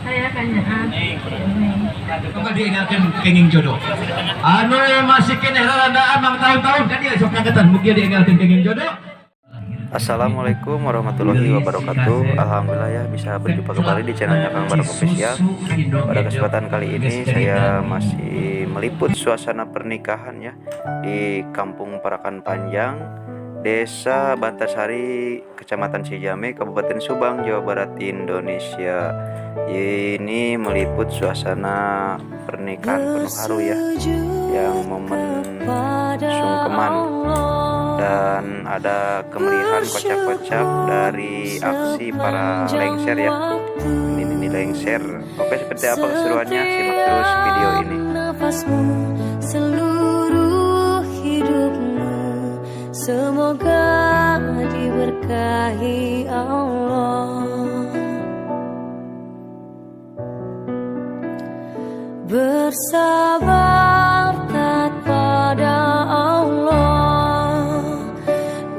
Saya kanya coba diingatkan kenging jodoh anu masih kene rarandaan mang tahun-tahun kan dia sok kagetan mugia diingatkan kenging jodoh. Assalamualaikum warahmatullahi wabarakatuh. Alhamdulillah ya bisa berjumpa kembali di channelnya Kang Barok Official. Pada kesempatan kali ini saya masih meliput suasana pernikahan ya di Kampung Parakan Panjang, Desa Bantasari, Kecamatan Cijame, Kabupaten Subang, Jawa Barat, Indonesia. Ini meliput suasana pernikahan penuh haru ya, yang momen sungkeman, dan ada kemeriahan kocak-kocak dari aksi para lengser ya. Ini lengser. Oke, seperti apa keseruannya? Simak terus video ini. Seluruh hidupmu semoga diberkahi Allah. Bersabar taat pada Allah,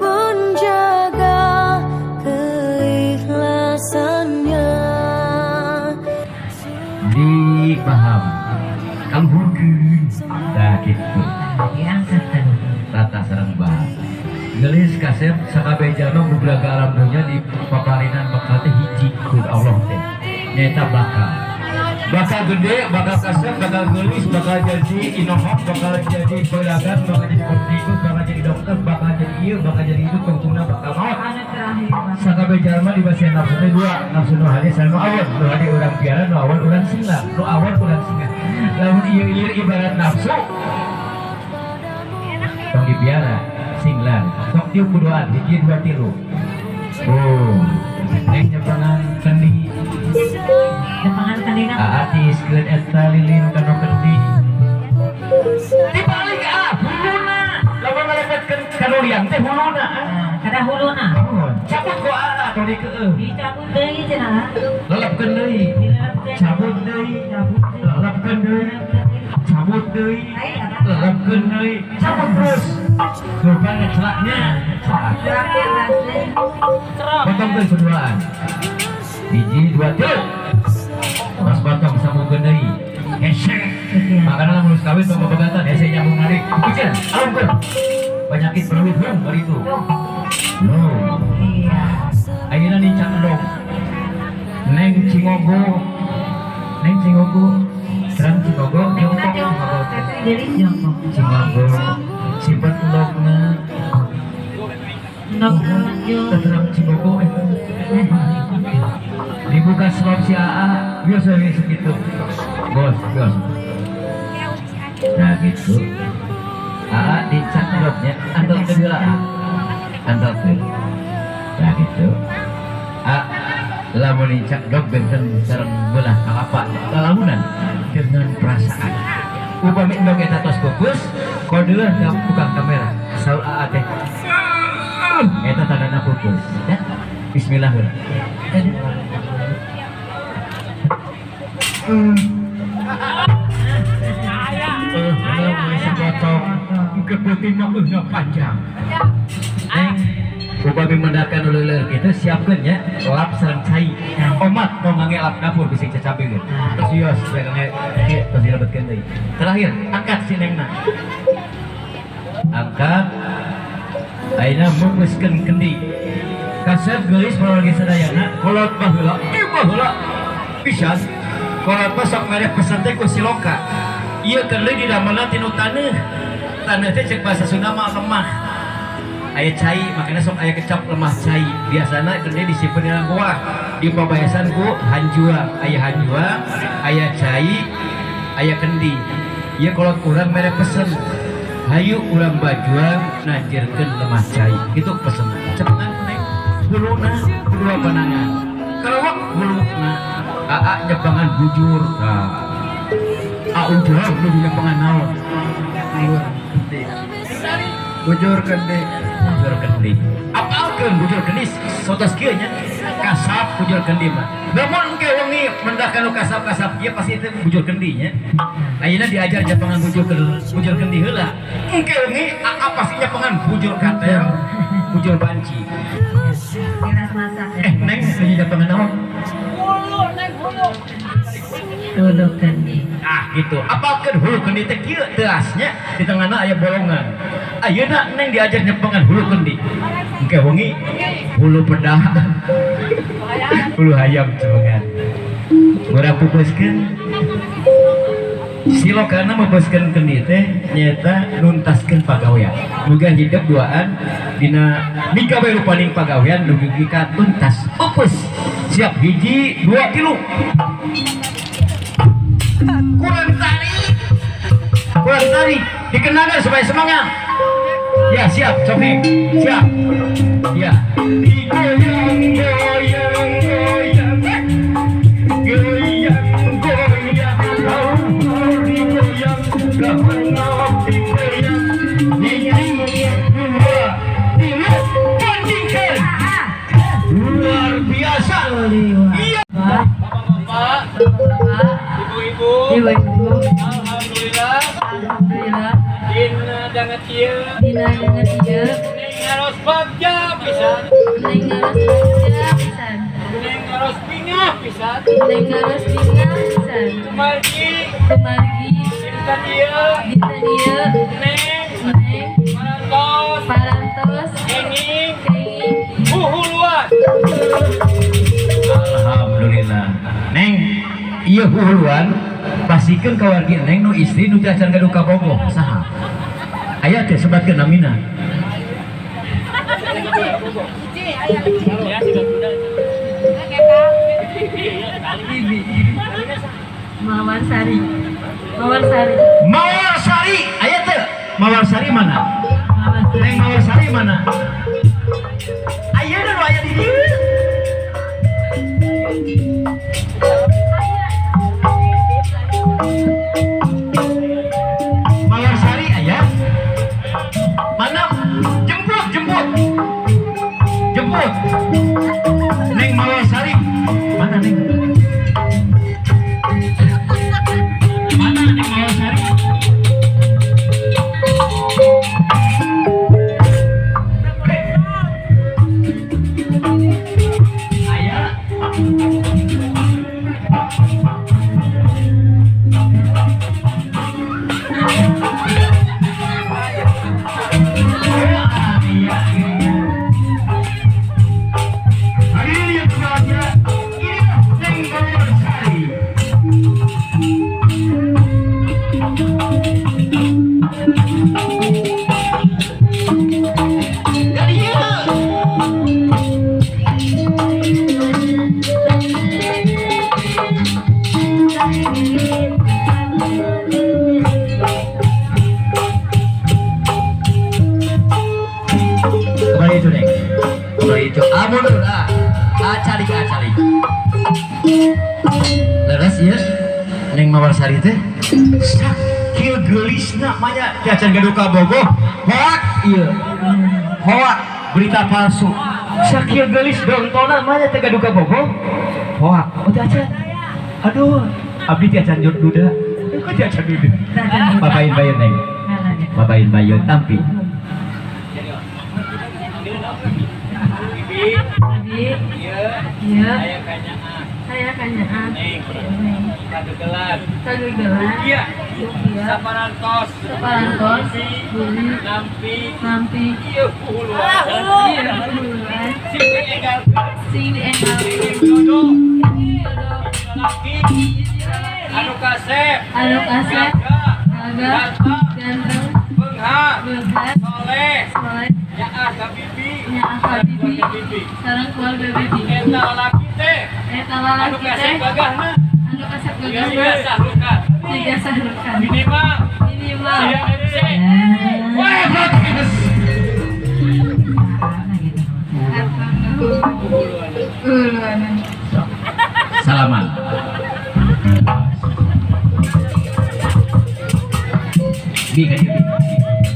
menjaga keikhlasannya. Dipaham kambukeun da kitu diangkat tata sareng bahas gelis kasep sakabeh jalma budak alam dunya di paparinan bakal teh hiji ku Allah teh nyaeta bakal gede, bakal kasep, bakal gelis, bakal jadi inovatif, bakal jadi pedagang, bakal jadi politikus, bakal jadi dokter, bakal jadi ieu, bakal jadi itu pengguna bakal maut. Sakabeh jalma di basa nafsu teh dua, nafsu nu hade sareng nu awal, nu hade urang piara, nu awal urang singa, nu awal urang singa. Lamun ieu ibarat nafsu tong dipiara, singlan, sok tiup kuduan, hiji dua tilu. Neng nyepangan kendi. Jepangan kandina Atis keun eta lilin kana kendi. Dibalik huluna. Lamun ngalepetkeun kanulian teh huluna. kada huluna Cabut ku tong dikeun. dicabut deui cenah Lelepkeun deui. Cabut deui. Lelepkeun deui. Cabut deui. Lelepkeun deui. Cabut terus. Kurban celaknya. Potong deui keduaan. Hiji dua tilu. Mas potong sambungkeun deui. Hesek. Makana lamun kawin tong babagatan hese nyambung narik. Piceun, alungkeun. Penyakit peluit bari itu. iya Ayeuna nicak endong. Neng Cingogo. Serang Cingogo, jongkok Cingogo. jadi jongkok Cingogo. Simpen endongna. Terang Cingogo. Dibuka slot si AA, biasa segitu. Bos. Nah gitu. AA dicak endongnya, andong kedua. Nah gitu. Lamun dicak dog benten sareng belah kalapa lalamunan dengan perasaan. Upami endog eta tos fokus, kodeuan ka tukang kamera. Saur AA teh. Eta tandana fokus. Ya. Bismillah. Keputin mah panjang. Upami mendakan uleuleur kita siapkeun ya lap sareng cai. Omat tong ngangge lap dapur bising cacabe geus. Terus yos ngangge terus dilebetkeun deui. Terakhir angkat si nengna. Angkat. Ayeuna menggeuskeun kendi. Kasep geulis paragi sadayana kolot baheula. Baheula. Pisan. Kolot mah sok mere pesan teh ku siloka. Ieu keun di damelna tinu taneuh. Taneuh teh ceuk basa Sunda mah lemah. Aya cai, makanya sok aya kecap lemah cai. Biasana kendi disimpen di dalam goa. Di pabayasan ku hanjuang, aya cai, aya kendi. Ieu kolot urang mere pesen. Hayu urang bajuang najirkeun lemah cai. Kitu pesen. Cepengan neng huluna kedua panangan. Kalawak huluna. AA nyepangan bujur. Udah nyepangan naon. Bujur kendi. Apalkeun bujur kendi sotos kieu nya. Kasap bujur kendi mah. Lamun engke wengi mendah kana kasap-kasap ieu pasti teh bujur kendi nya. Ayeuna diajar nyepangan bujur kendi heula. Engke wengi pasti nyepangan bujur katel, bujur banci. masak Neng nyepangan naon? Hulu kendi. Ah gitu. Apalkan hulu kendi teh kieu teu asnya di tengahna aya bolongan. Ayeuna neng diajar nyepengan hulu kendi. Engke wengi hulu pedah. Hulu hayam cepengan. Urang pupuskeun. Silokana meboskeun kendi teh nyaeta nuntaskeun pagawean. Muga hidup duaan dina mingga we rupaning pagawean dugi ka tuntas. Pupus. Siap hiji 2 kilo. Kurang tari dikenangkan supaya semangat. Ya siap Sofi, siap. Ya digoyang goyang goyang goyang goyang digoyang digoyang bandingkan luar biasa. Iya Bapak, Ibu-ibu, ibu-ibu, alhamdulillah, alhamdulillah. dina danget ieu, Dina dengan dia, neng ngaros bagja pisan, neng ngaros baca pisan, neng ngaros pingah pisan, neng ngaros dina pisan. kumargi, Kemargi, dinten ieu, dina dia, neng neng parantos, parantos, kenging, kenging, huhuluan. Alhamdulillah. Neng, iya huluan pasikeun ka wargi neng nu istri nu cacan gaduh ka bogoh saha? Aya teh sebatkeun namina. Mawar Sari, Mawar Sari, Mawar Sari, aya teh. Mawar Sari mana? Mawar Sari. Neng Mawar Sari mana? Aya nu aya di dieu. Mawar Sari aya? Mana? Jemput, jemput. Jemput. Neng Mawar Sari. Mana Neng? Mana Neng Mawar Sari? Aya. Kembali itu Neng. Kembali itu. Amun ulah. Acalik. Leres ya. Neng Mawar Sari teh. Sakil gelisna manya cacan gaduh ka bogoh. Hoak ieu. Hoak berita palsu. Sakil gelis dongtona manya teh gaduh ka bogoh. Hoak. Oh cacan. Aduh, abdi cacan duda. Kok cacan duda? Bapain bayun Neng. Bapain bayun tampi. Jadi, iya, Aya kanyaan, saya kanyaan. neng, kagegelan, Kagegelan, iya, iya, saparantos, separantos, buli, nampi, nampi, ieu huhuluan, iya, bulan, sing enggal, sing enggak, jodoh, jodoh, laki, anu kasep, anu kasep, gagah, gagah, ganteng, beungha, behat, soleh, soleh, nyaah ka bibi, nyaah bibi, bibi, sareng keluarga bibi. eta laki teh, Eta anu lalaki kasep teh, gagahna, anu kasep tiga gagah, sahrukan, tiga sahrukan, minimal, minimal. sia MC, Wah, podcast. Salaman. Bi kan bi.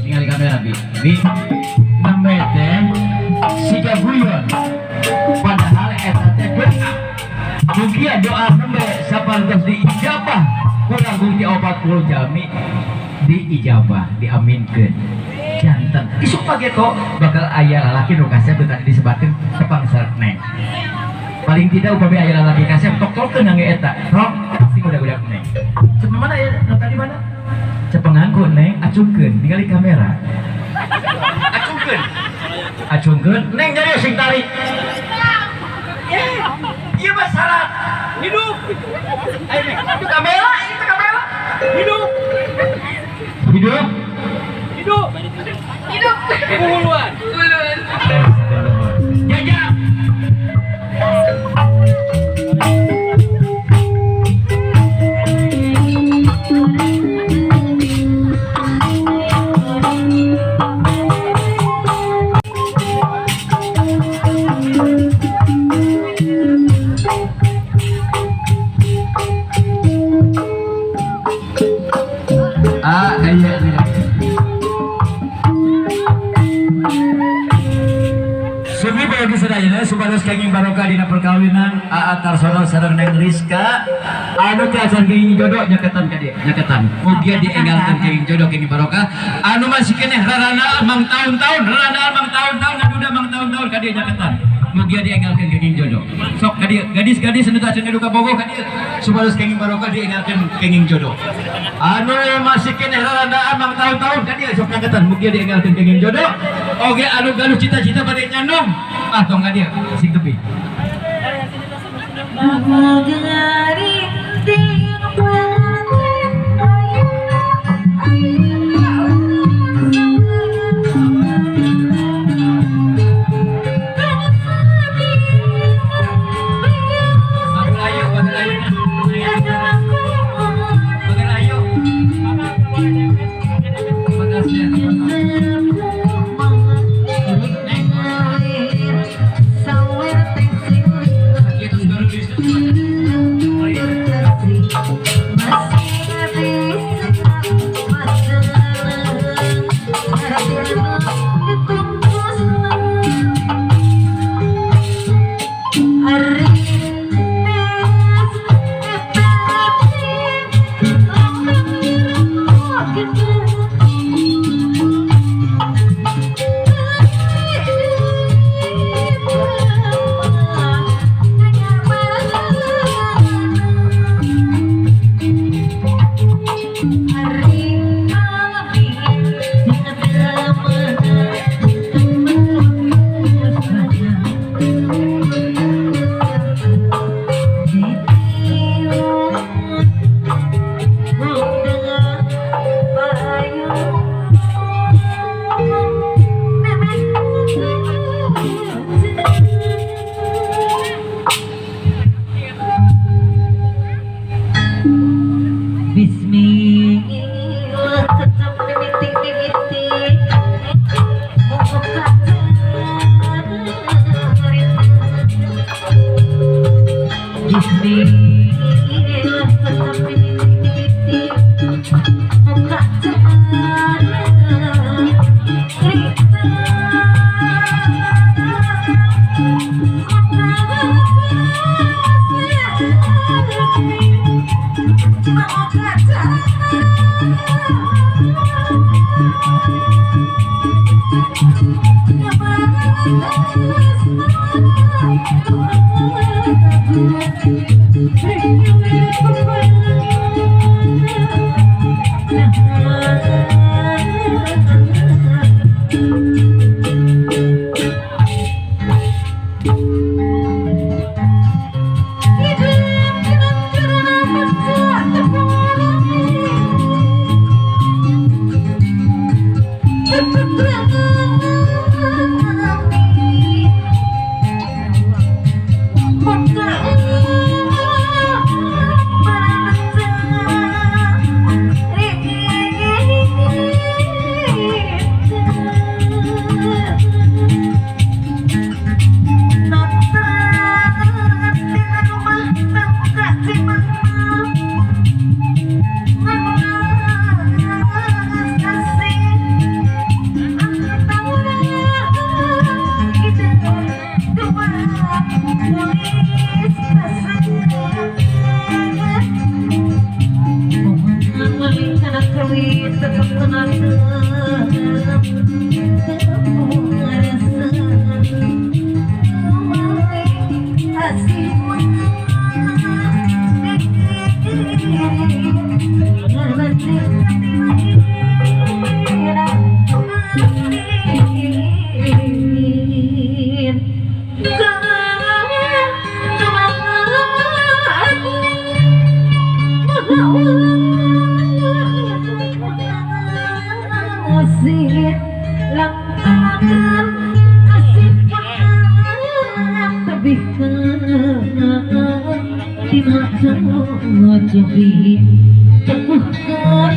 Tinggal kamera bi. Bi. Namanya teh siga guyon. Padahal eta teh doa. Mugia doa nembe sapartos diijabah. Kurang bukti 40 jami diijabah, diaminkeun. Janten. Isuk pagi kok bakal aya lalaki nu kasep tadi disebatkeun tepang sareng Neng. Paling tidak upami aya lalaki kasep tok-tokeun angge eta. Rok pasti udah neng. acungkeun ningali kamera. Acungkeun neng jadi sing tarik. Iya mah syarat Hidup. ayo neng itu kamera Hidup. hidup Hidup. Kehuluan. jajak Sumi bagi sadayana supados kenging barokah dina perkawinan Aa Tarsono sareng Neng Rizka anu teh acan kenging jodoh nyaketan ka dieu nyaketan mugia dienggalkeun kenging jodoh kenging barokah anu masih keneh rarana mang tahun-tahun ngaduda mang tahun-tahun ka dieu nyaketan mugia dienggalkeun kenging jodoh sok ka dieu gadis-gadis anu teh acan duka bogoh ka dieu supados kenging barokah dienggalkeun kenging jodoh anu masih keneh rarana mang tahun-tahun ka dieu sok nyaketan mugia dienggalkeun kenging jodoh oge anu galuh cita-cita bade nyandung tong ka dieu sing tepi Bismillah tetap dimiting-dimiting Bismillah tetap dimiting-dimiting Asik Jadi teguhkan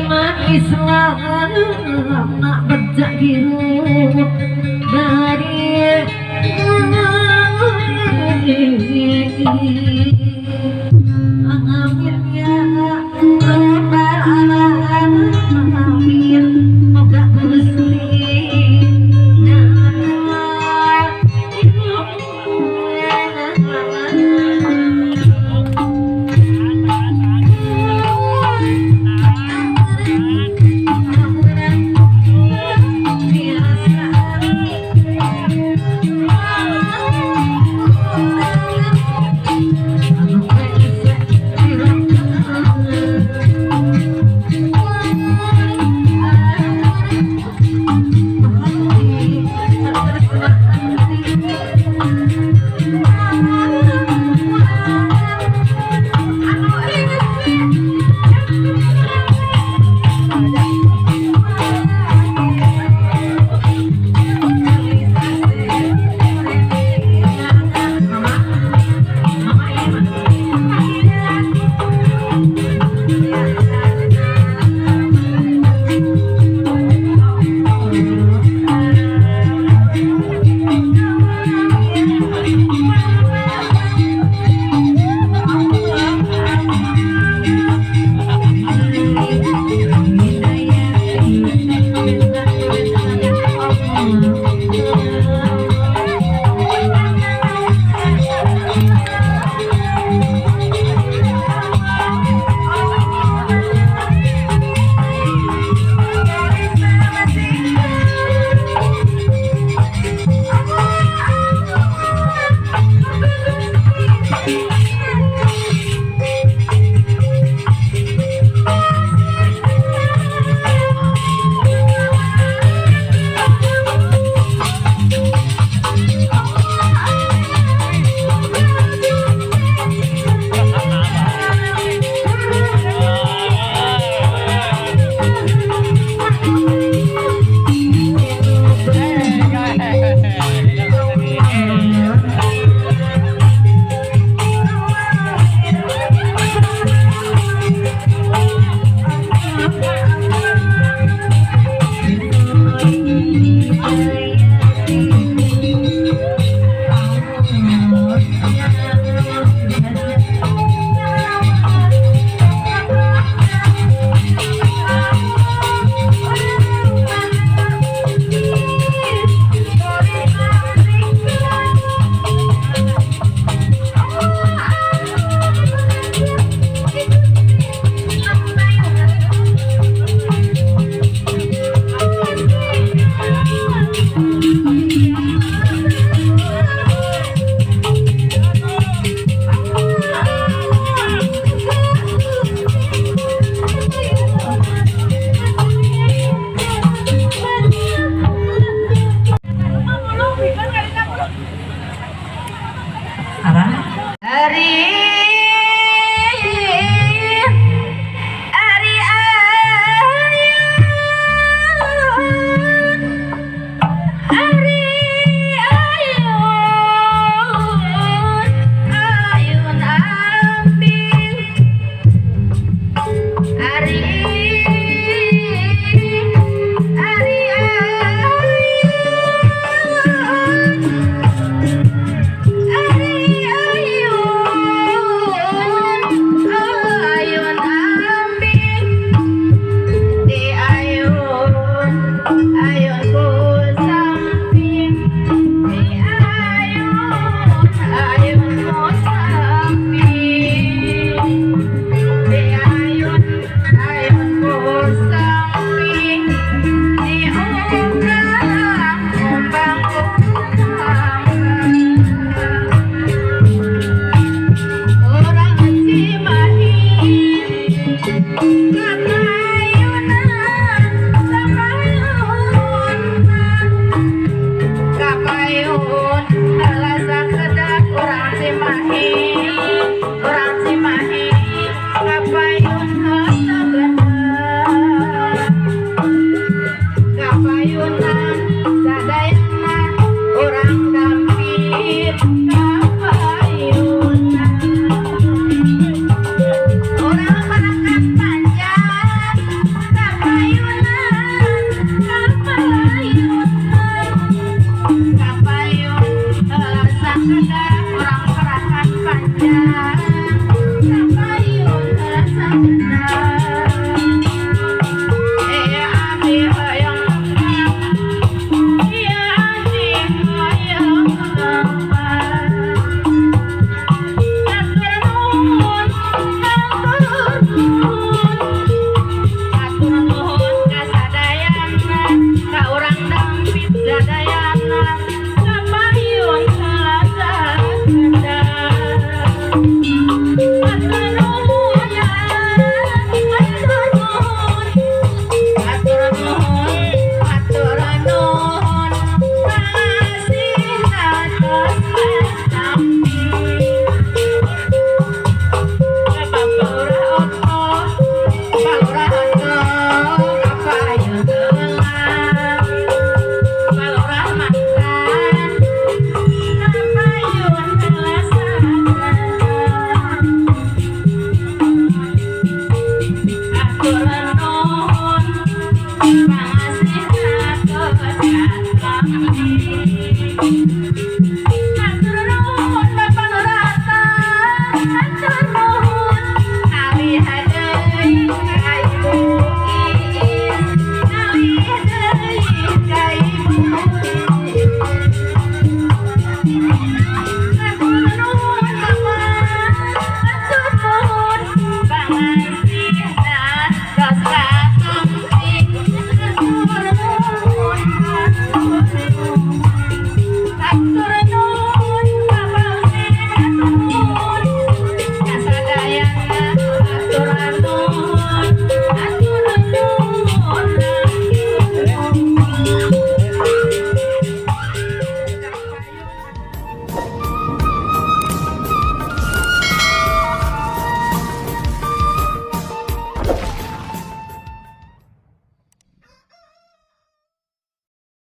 iman Islam nak berjak hidup dari